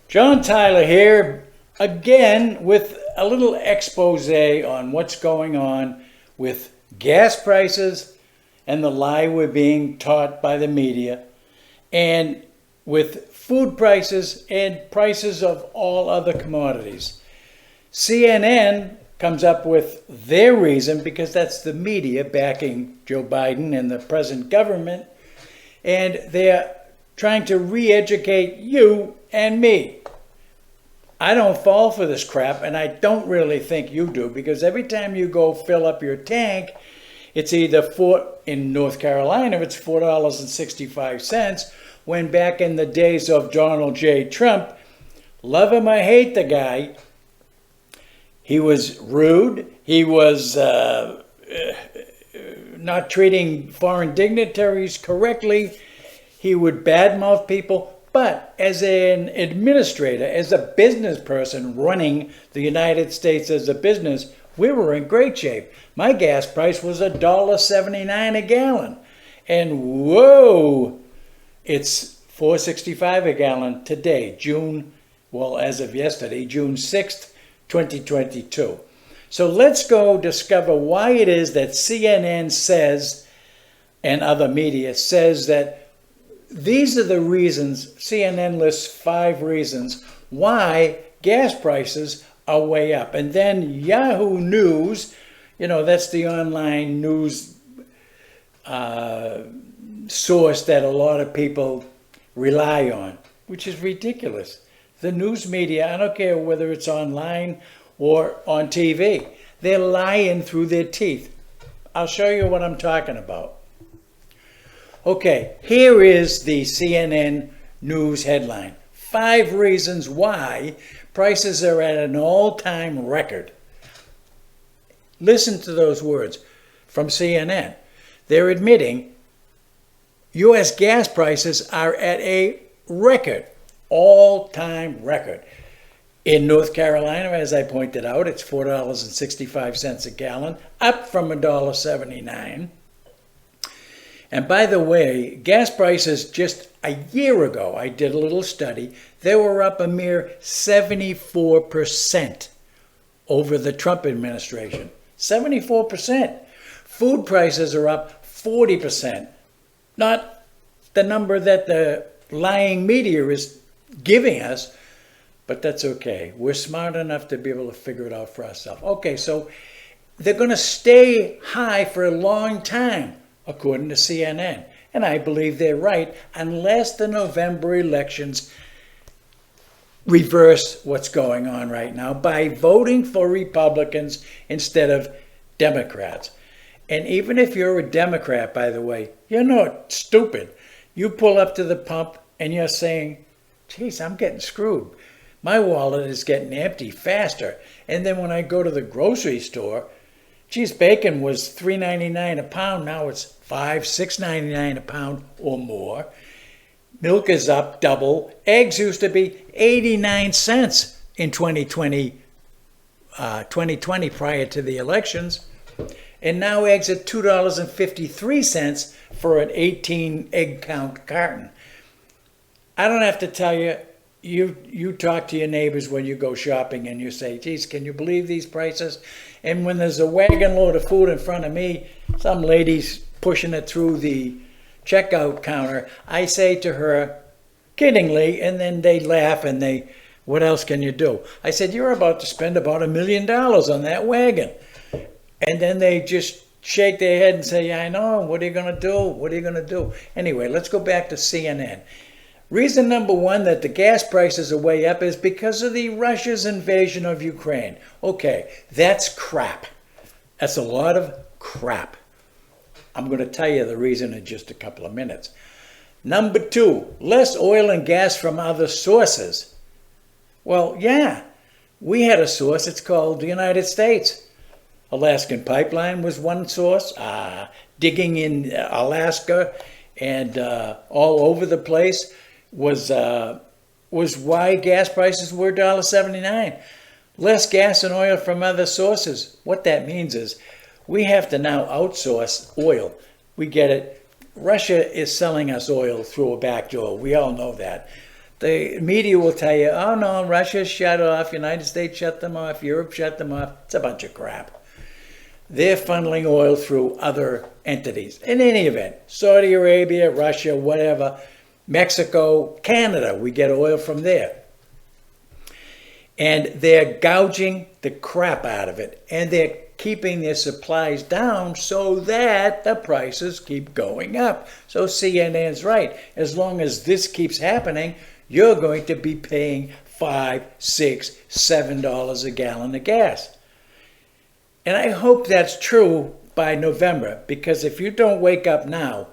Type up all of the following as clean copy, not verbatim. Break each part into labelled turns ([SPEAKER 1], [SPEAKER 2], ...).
[SPEAKER 1] John Tyler here, again with a little expose on what's going on with gas prices and the lie we're being taught by the media, and with food prices and prices of all other commodities. CNN comes up with their reason, because that's the media backing Joe Biden and the present government, and they're trying to re-educate you and me. I don't fall for this crap, and I don't really think you do, because every time you go fill up your tank, it's either in North Carolina, it's $4.65, when back in the days of Donald J. Trump, love him or hate the guy, he was rude, he was not treating foreign dignitaries correctly, he would badmouth people. But as an administrator, as a business person running the United States as a business, we were in great shape. My gas price was $1.79 a gallon. And whoa, it's $4.65 a gallon today, as of yesterday, June 6th, 2022. So let's go discover why it is that CNN says, and other media says, that these are the reasons. CNN lists 5 reasons why gas prices are way up. And then Yahoo News, that's the online news source that a lot of people rely on, which is ridiculous. The news media, I don't care whether it's online or on TV, they're lying through their teeth. I'll show you what I'm talking about. Okay, here is the CNN News headline. 5 reasons why prices are at an all-time record. Listen to those words from CNN. They're admitting U.S. gas prices are at a record, all-time record. In North Carolina, as I pointed out, it's $4.65 a gallon, up from $1.79. And by the way, gas prices just a year ago, I did a little study, they were up a mere 74% over the Trump administration. 74%. Food prices are up 40%. Not the number that the lying media is giving us, but that's okay. We're smart enough to be able to figure it out for ourselves. Okay, so they're going to stay high for a long time, according to CNN. And I believe they're right, unless the November elections reverse what's going on right now by voting for Republicans instead of Democrats. And even if you're a Democrat, by the way, you're not stupid. You pull up to the pump and you're saying, geez, I'm getting screwed. My wallet is getting empty faster. And then when I go to the grocery store, geez, bacon was $3.99 a pound. Now it's $6.99 a pound or more. Milk is up double. Eggs used to be 89 cents in 2020 prior to the elections. And now eggs at $2.53 for an 18 egg count carton. I don't have to tell you, you talk to your neighbors when you go shopping and you say, geez, can you believe these prices? And when there's a wagon load of food in front of me, some lady's pushing it through the checkout counter, I say to her, kiddingly, and then they laugh and what else can you do? I said, you're about to spend about $1 million on that wagon. And then they just shake their head and say, yeah, I know, what are you going to do? What are you going to do? Anyway, let's go back to CNN. Reason number 1 that the gas prices are way up is because of the Russia's invasion of Ukraine. Okay, that's crap. That's a lot of crap. I'm going to tell you the reason in just a couple of minutes. Number 2, less oil and gas from other sources. Well, yeah, we had a source. It's called the United States. Alaskan Pipeline was one source. Digging in Alaska and all over the place was why gas prices were $1.79. Less gas and oil from other sources. What that means is we have to now outsource oil. We get it. Russia is selling us oil through a back door. We all know that. The media will tell you, oh no, Russia shut off, United States shut them off, Europe shut them off. It's a bunch of crap. They're funneling oil through other entities. In any event, Saudi Arabia, Russia, whatever, Mexico, Canada, we get oil from there. And they're gouging the crap out of it. And they're keeping their supplies down so that the prices keep going up. So CNN's right. As long as this keeps happening, you're going to be paying $5, $6, $7 a gallon of gas. And I hope that's true by November, because if you don't wake up now,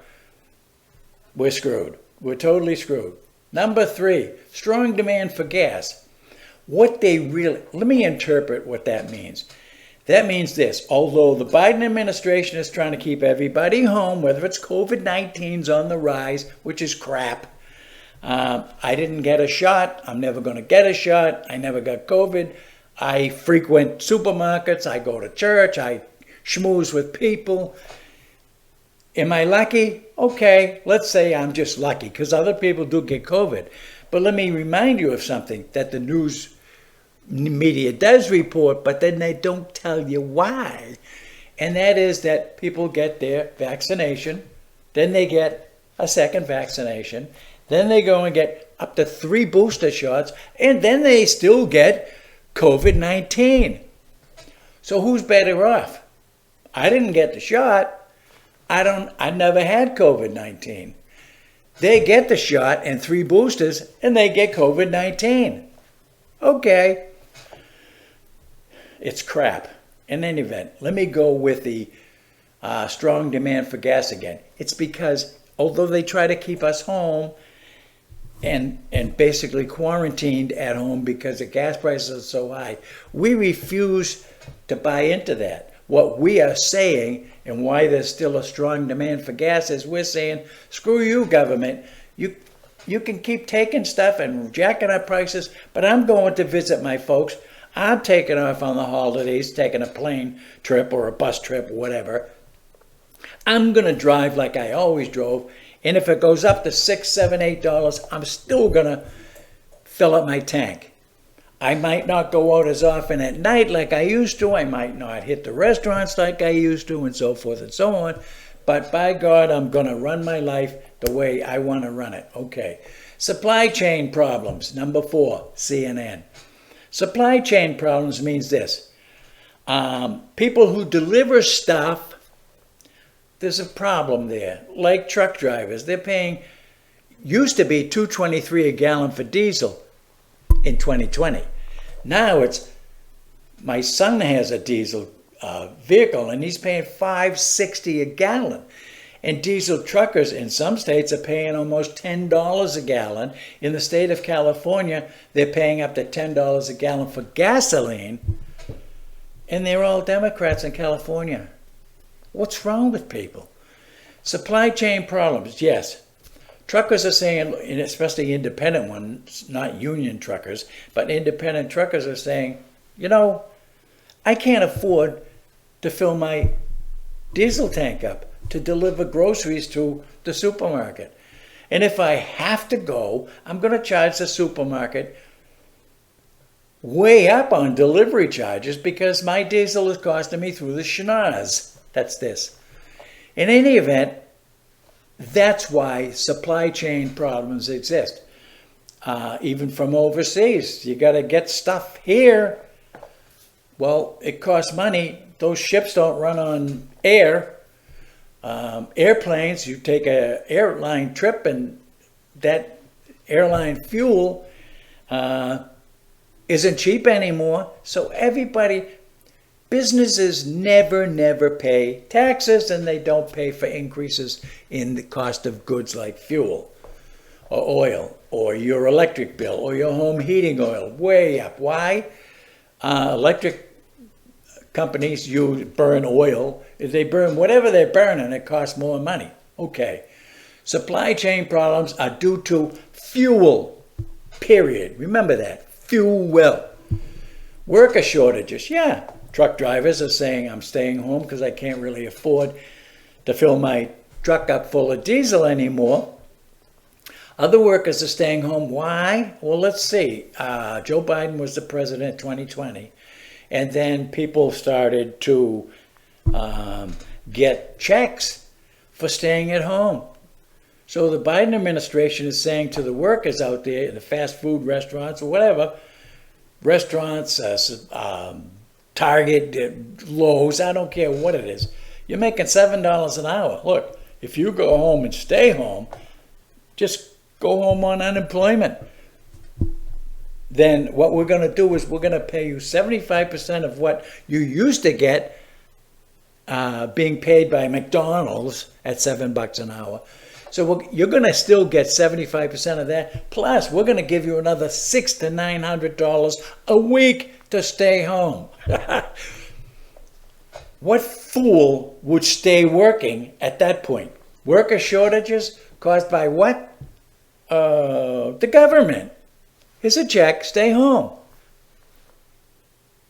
[SPEAKER 1] we're screwed. We're totally screwed. Number 3, strong demand for gas. Let me interpret what that means. That means this: although the Biden administration is trying to keep everybody home, whether it's COVID-19's on the rise, which is crap. I didn't get a shot. I'm never going to get a shot. I never got COVID. I frequent supermarkets. I go to church. I schmooze with people. Am I lucky? Okay, let's say I'm just lucky, because other people do get COVID. But let me remind you of something that the news media does report, but then they don't tell you why. And that is that people get their vaccination, then they get a second vaccination, then they go and get up to 3 booster shots, and then they still get COVID-19. So who's better off? I didn't get the shot. I never had COVID-19. They get the shot and 3 boosters, and they get COVID-19. Okay. It's crap. In any event, let me go with the strong demand for gas again. It's because although they try to keep us home and basically quarantined at home because the gas prices are so high, we refuse to buy into that. What we are saying, and why there's still a strong demand for gas, is we're saying, screw you, government. You can keep taking stuff and jacking up prices, but I'm going to visit my folks. I'm taking off on the holidays, taking a plane trip or a bus trip, whatever. I'm going to drive like I always drove. And if it goes up to $6, $7, $8, I'm still going to fill up my tank. I might not go out as often at night like I used to. I might not hit the restaurants like I used to, and so forth and so on. But by God, I'm going to run my life the way I want to run it. Okay. Supply chain problems. Number 4, CNN. Supply chain problems means this. People who deliver stuff, there's a problem there. Like truck drivers, they're paying, used to be $2.23 a gallon for diesel in 2020. Now it's, my son has a diesel vehicle and he's paying $5.60 a gallon. And diesel truckers in some states are paying almost $10 a gallon. In the state of California, they're paying up to $10 a gallon for gasoline. And they're all Democrats in California. What's wrong with people? Supply chain problems, yes. Truckers are saying, and especially independent ones, not union truckers, but independent truckers are saying, you know, I can't afford to fill my diesel tank up to deliver groceries to the supermarket. And if I have to go, I'm going to charge the supermarket way up on delivery charges because my diesel is costing me through the schnoz. That's this. In any event, that's why supply chain problems exist. Even from overseas, you got to get stuff here. Well, it costs money. Those ships don't run on air. Airplanes, you take an airline trip and that airline fuel isn't cheap anymore. So everybody, businesses never pay taxes, and they don't pay for increases in the cost of goods like fuel or oil or your electric bill or your home heating oil, way up. Why? Electric companies burn oil. If they burn whatever they're burning, it costs more money. Okay. Supply chain problems are due to fuel, period. Remember that. Fuel. Worker shortages. Yeah. Truck drivers are saying, I'm staying home because I can't really afford to fill my truck up full of diesel anymore. Other workers are staying home. Why? Well, let's see. Joe Biden was the president in 2020. And then people started to get checks for staying at home. So the Biden administration is saying to the workers out there in the fast food restaurants or whatever, restaurants, Target, Lowe's, I don't care what it is, you're making $7 an hour. Look, if you go home and stay home, just go home on unemployment. Then what we're going to do is we're going to pay you 75% of what you used to get being paid by McDonald's at $7 an hour. So you're going to still get 75% of that. Plus, we're going to give you another $600 to $900 a week to stay home. What fool would stay working at that point? Worker shortages caused by what? The government. Here's a check, stay home.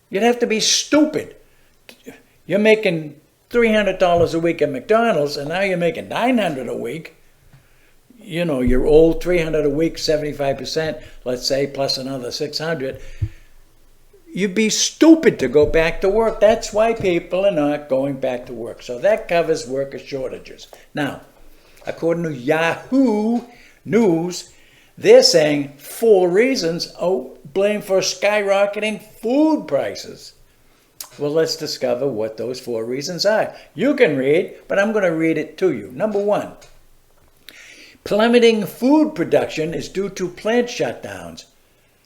[SPEAKER 1] You'd have to be stupid. You're making $300 a week at McDonald's, and now you're making $900 a week. You know, your old $300 a week, 75%, let's say, plus another $600. You'd be stupid to go back to work. That's why people are not going back to work. So that covers worker shortages. Now, according to Yahoo News, they're saying 4 reasons blame for skyrocketing food prices. Well, let's discover what those 4 reasons are. You can read, but I'm going to read it to you. Number 1, plummeting food production is due to plant shutdowns.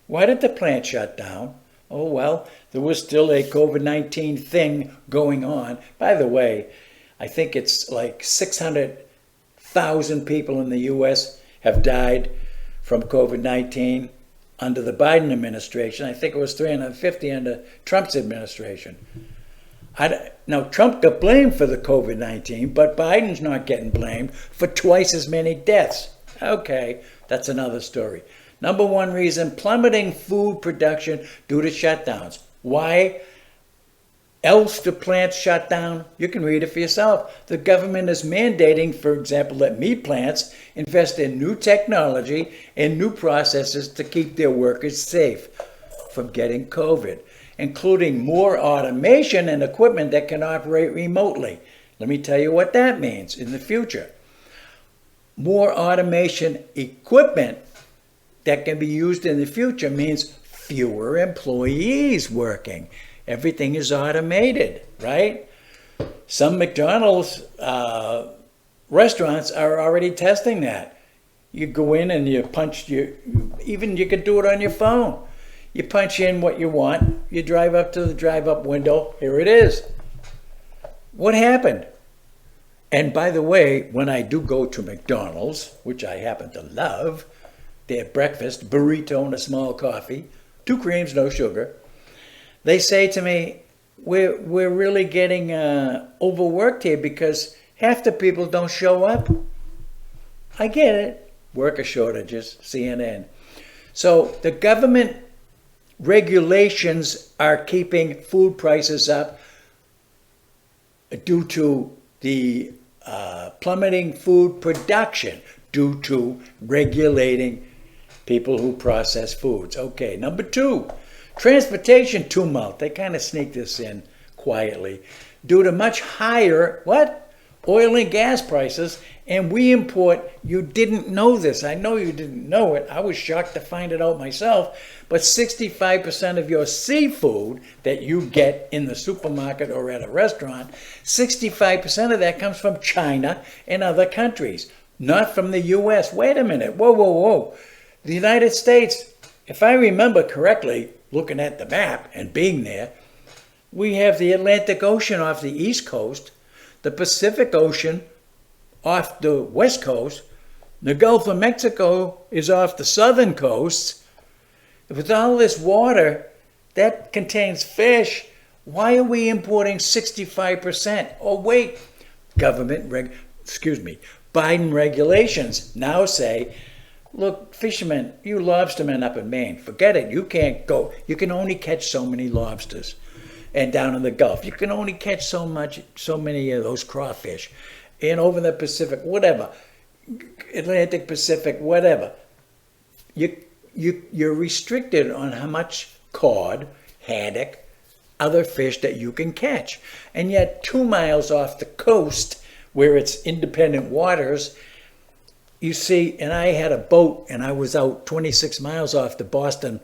[SPEAKER 1] Why did the plant shut down? Oh, well, there was still a COVID-19 thing going on. By the way, I think it's like 600,000 people in the U.S. have died from COVID-19 under the Biden administration. I think it was 350 under Trump's administration. Now, Trump got blamed for the COVID-19, but Biden's not getting blamed for twice as many deaths. Okay, that's another story. Number 1 reason, plummeting food production due to shutdowns. Why else do plants shut down? You can read it for yourself. The government is mandating, for example, that meat plants invest in new technology and new processes to keep their workers safe from getting COVID, including more automation and equipment that can operate remotely. Let me tell you what that means in the future. More automation equipment that can be used in the future means fewer employees working. Everything is automated, right? Some McDonald's restaurants are already testing that. You go in and you punch, even you could do it on your phone. You punch in what you want, you drive up to the drive-up window, here it is. What happened? And by the way, when I do go to McDonald's, which I happen to love, their breakfast, burrito and a small coffee, 2 creams, no sugar, they say to me, we're really getting overworked here because half the people don't show up. I get it. Worker shortages, CNN. So the government regulations are keeping food prices up due to the plummeting food production, due to regulating people who process foods. Okay, number 2. Transportation tumult. They kind of sneak this in quietly. Due to much higher, what? Oil and gas prices. And we import, you didn't know this. I know you didn't know it. I was shocked to find it out myself. But 65% of your seafood that you get in the supermarket or at a restaurant, 65% of that comes from China and other countries, not from the U.S. Wait a minute. Whoa, whoa, whoa. The United States, if I remember correctly, looking at the map and being there, we have the Atlantic Ocean off the east coast, the Pacific Ocean off the west coast, the Gulf of Mexico is off the southern coasts. With all this water that contains fish, why are we importing 65%? Oh wait, Biden regulations now say, look, fishermen, you lobstermen up in Maine, forget it. You can't go. You can only catch so many lobsters. And down in the Gulf, you can only catch so many of those crawfish. And over in the Pacific, whatever. Atlantic, Pacific, whatever. You're restricted on how much cod, haddock, other fish that you can catch. And yet 2 miles off the coast, where it's independent waters, you see, and I had a boat and I was out 26 miles off the Boston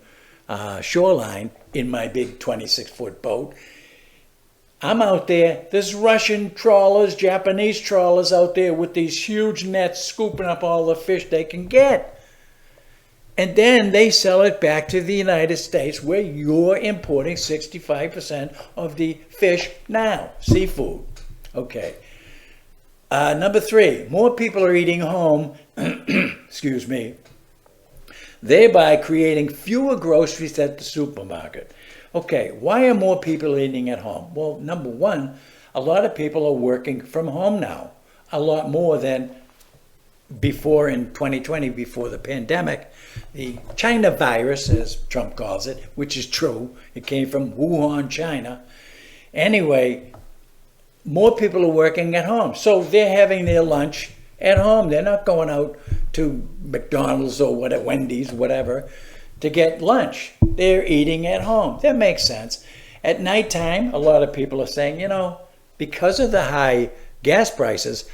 [SPEAKER 1] shoreline in my big 26-foot boat. I'm out there, there's Russian trawlers, Japanese trawlers out there with these huge nets scooping up all the fish they can get. And then they sell it back to the United States, where you're importing 65% of the fish now, seafood. Okay. Number 3, more people are eating home, excuse me, thereby creating fewer groceries at the supermarket. Okay, why are more people eating at home? Well, number 1, a lot of people are working from home now, a lot more than before in 2020, before the pandemic. The China virus, as Trump calls it, which is true, it came from Wuhan, China. Anyway, more people are working at home, so they're having their lunch at home. They're not going out to McDonald's or Wendy's, whatever, to get lunch. They're eating at home. That makes sense. At nighttime, a lot of people are saying, because of the high gas prices,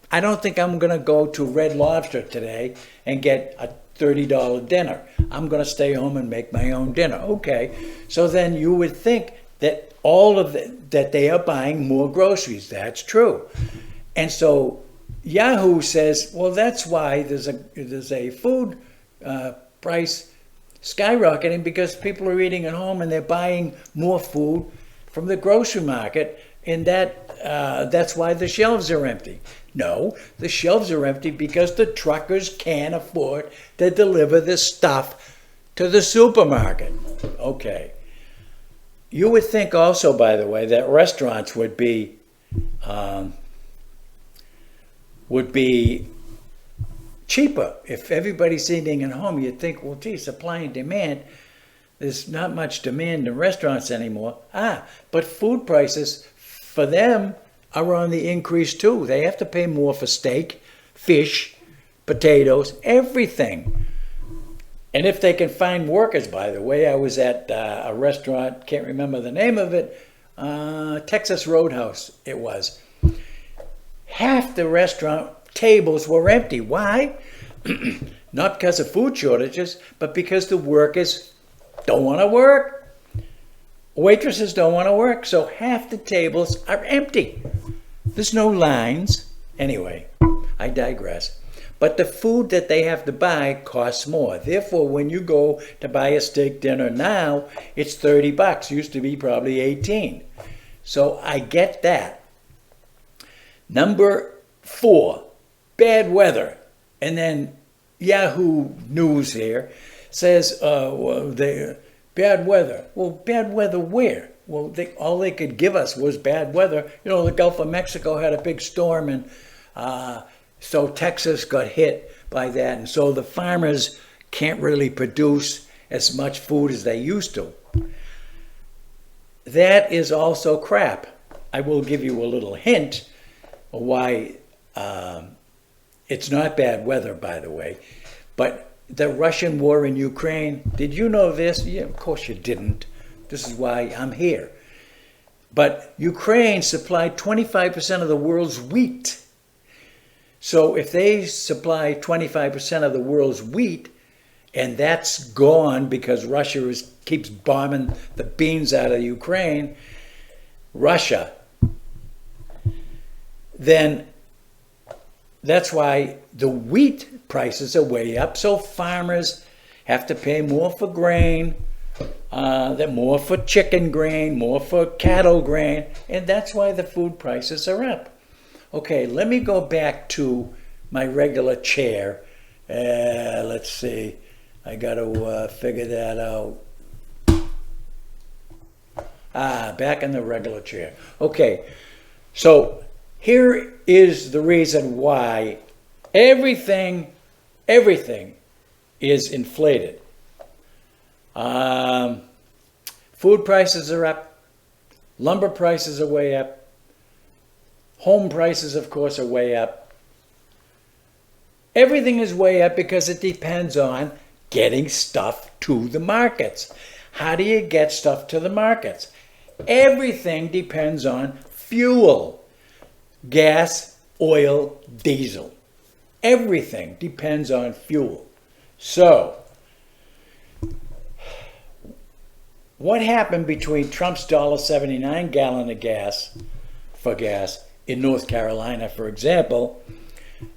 [SPEAKER 1] I don't think I'm going to go to Red Lobster today and get a $30 dinner. I'm going to stay home and make my own dinner. Okay, so then you would think that that they are buying more groceries. That's true. And so Yahoo says, well, that's why there's a food price skyrocketing, because people are eating at home and they're buying more food from the grocery market, and that's why the shelves are empty. No, the shelves are empty because the truckers can't afford to deliver the stuff to the supermarket. Okay. You would think also, by the way, that restaurants would be cheaper. If everybody's eating at home, you'd think, well, gee, supply and demand, there's not much demand in restaurants anymore. But food prices for them are on the increase too. They have to pay more for steak, fish, potatoes, everything. And if they can find workers, by the way, I was at a restaurant, can't remember the name of it, Texas Roadhouse it was. Half the restaurant tables were empty. Why? Not because of food shortages, but because the workers don't want to work. Waitresses don't want to work, so half the tables are empty. There's no lines. Anyway, I digress. But the food that they have to buy costs more. Therefore, when you go to buy a steak dinner now, it's $30. Used to be probably 18. So I get that. Number 4, bad weather. And then Yahoo News here says, bad weather. Well, bad weather where? Well, all they could give us was bad weather. The Gulf of Mexico had a big storm, and so Texas got hit by that. And so the farmers can't really produce as much food as they used to. That is also crap. I will give you a little hint of why it's not bad weather, by the way. But the Russian war in Ukraine, did you know this? Yeah, of course you didn't. This is why I'm here. But Ukraine supplied 25% of the world's wheat. So if they supply 25% of the world's wheat, and that's gone because Russia keeps bombing the beans out of Ukraine, Russia, then that's why the wheat prices are way up. So farmers have to pay more for grain, more for chicken grain, more for cattle grain, and that's why the food prices are up. Okay, let me go back to my regular chair. Let's see. I got to figure that out. Back in the regular chair. Okay, so here is the reason why everything is inflated. Food prices are up. Lumber prices are way up. Home prices, of course, are way up. Everything is way up because it depends on getting stuff to the markets. How do you get stuff to the markets? Everything depends on fuel, gas, oil, diesel. Everything depends on fuel. So, what happened between Trump's $1.79 gallon of gas in North Carolina, for example,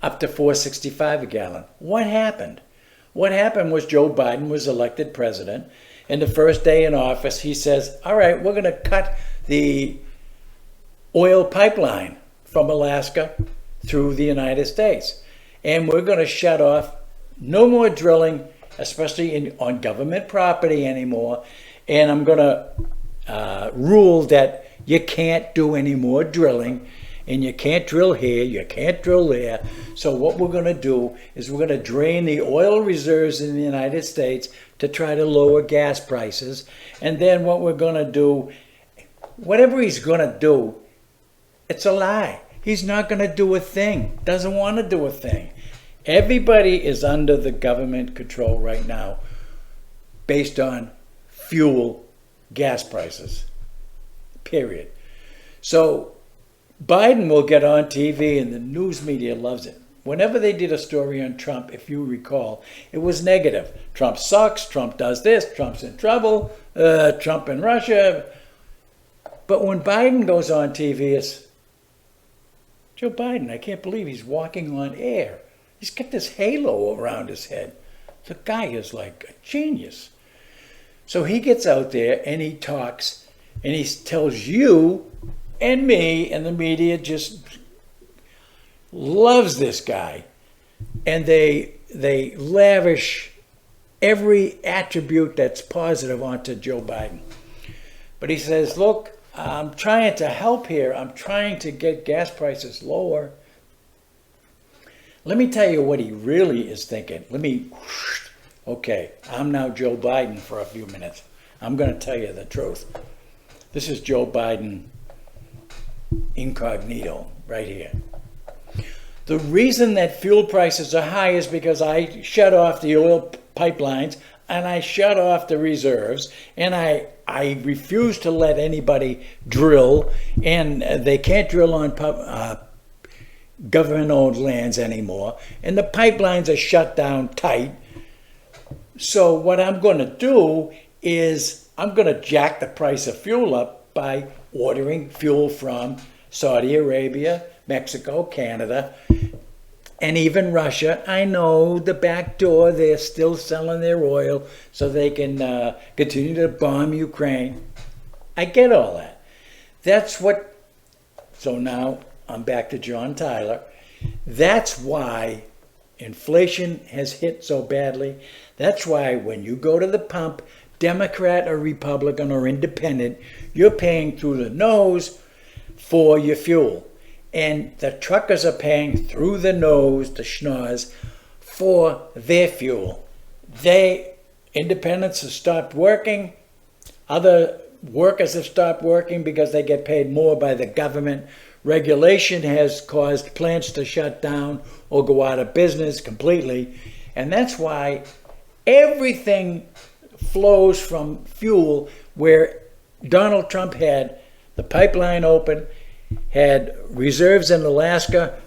[SPEAKER 1] up to $4.65 a gallon? What happened? What happened was Joe Biden was elected president, and the first day in office he says, all right, we're going to cut the oil pipeline from Alaska through the United States, and we're going to shut off no more drilling, especially on government property anymore, and I'm going to rule that you can't do any more drilling, and you can't drill here, you can't drill there. So what we're going to do is we're going to drain the oil reserves in the United States to try to lower gas prices. And then what we're going to do, whatever he's going to do, it's a lie. He's not going to do a thing, doesn't want to do a thing. Everybody is under the government control right now based on fuel, gas prices, period. So Biden will get on TV and the news media loves it. Whenever they did a story on Trump, if you recall, it was negative. Trump sucks, Trump does this, Trump's in trouble, Trump and Russia. But when Biden goes on TV, it's Joe Biden, I can't believe he's walking on air. He's got this halo around his head. The guy is like a genius. So he gets out there and he talks and he tells you and me, and the media just loves this guy. And they lavish every attribute that's positive onto Joe Biden. But he says, look, I'm trying to help here. I'm trying to get gas prices lower. Let me tell you what he really is thinking. Okay, I'm now Joe Biden for a few minutes. I'm going to tell you the truth. This is Joe Biden incognito right here. The reason that fuel prices are high is because I shut off the oil pipelines and I shut off the reserves and I refuse to let anybody drill, and they can't drill on government-owned lands anymore, and the pipelines are shut down tight. So what I'm going to do is I'm going to jack the price of fuel up by ordering fuel from Saudi Arabia, Mexico, Canada, and even Russia. I know the back door, they're still selling their oil so they can continue to bomb Ukraine. I get all that. So now I'm back to John Tyler. That's why inflation has hit so badly. That's why when you go to the pump, Democrat or Republican or independent, you're paying through the nose for your fuel. And the truckers are paying through the nose, the schnoz, for their fuel. Independents have stopped working. Other workers have stopped working because they get paid more by the government. Regulation has caused plants to shut down or go out of business completely. And that's why everything flows from fuel, where Donald Trump had the pipeline open, had reserves in Alaska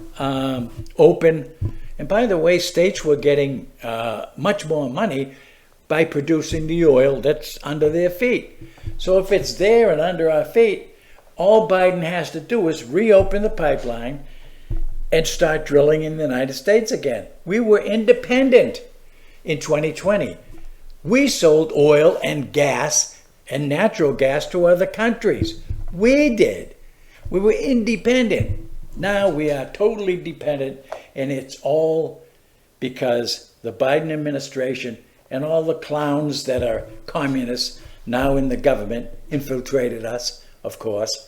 [SPEAKER 1] open. And by the way, states were getting much more money by producing the oil that's under their feet. So if it's there and under our feet, all Biden has to do is reopen the pipeline and start drilling in the United States again. We were independent in 2020. We sold oil and gas and natural gas to other countries. We did. We were independent. Now we are totally dependent, and it's all because the Biden administration and all the clowns that are communists now in the government infiltrated us, of course.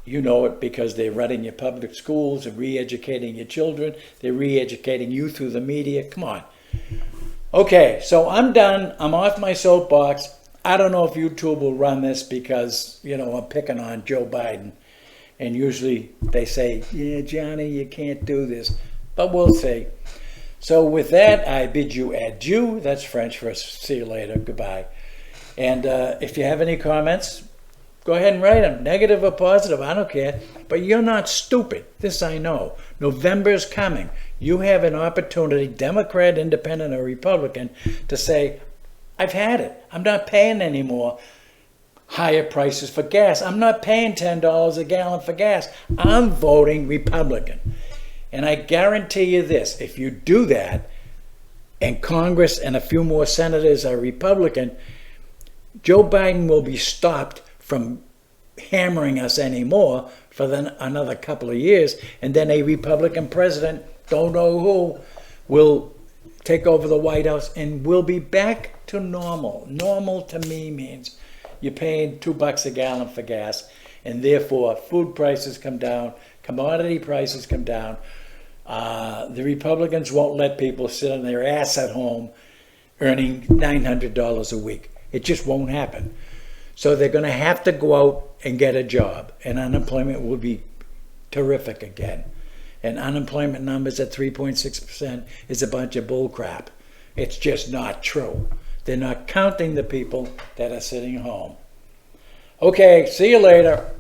[SPEAKER 1] You know it because they're running your public schools and re-educating your children. They're re-educating you through the media. Come on. Okay, so I'm done. I'm off my soapbox. I don't know if YouTube will run this because, I'm picking on Joe Biden. And usually they say, yeah, Johnny, you can't do this. But we'll see. So with that, I bid you adieu. That's French for see you later, goodbye. And if you have any comments, go ahead and write them, negative or positive, I don't care. But you're not stupid, this I know. November's coming. You have an opportunity, Democrat, Independent, or Republican, to say, I've had it. I'm not paying anymore higher prices for gas. I'm not paying $10 a gallon for gas. I'm voting Republican. And I guarantee you this, if you do that, and Congress and a few more senators are Republican, Joe Biden will be stopped from hammering us anymore for another couple of years, and then a Republican president, don't know who, will take over the White House, and we'll be back to normal. Normal to me means you're paying $2 a gallon for gas, and therefore food prices come down, commodity prices come down. The Republicans won't let people sit on their ass at home earning $900 a week. It just won't happen. So they're going to have to go out and get a job, and unemployment will be terrific again. And unemployment numbers at 3.6% is a bunch of bull crap. It's just not true. They're not counting the people that are sitting home. Okay, see you later.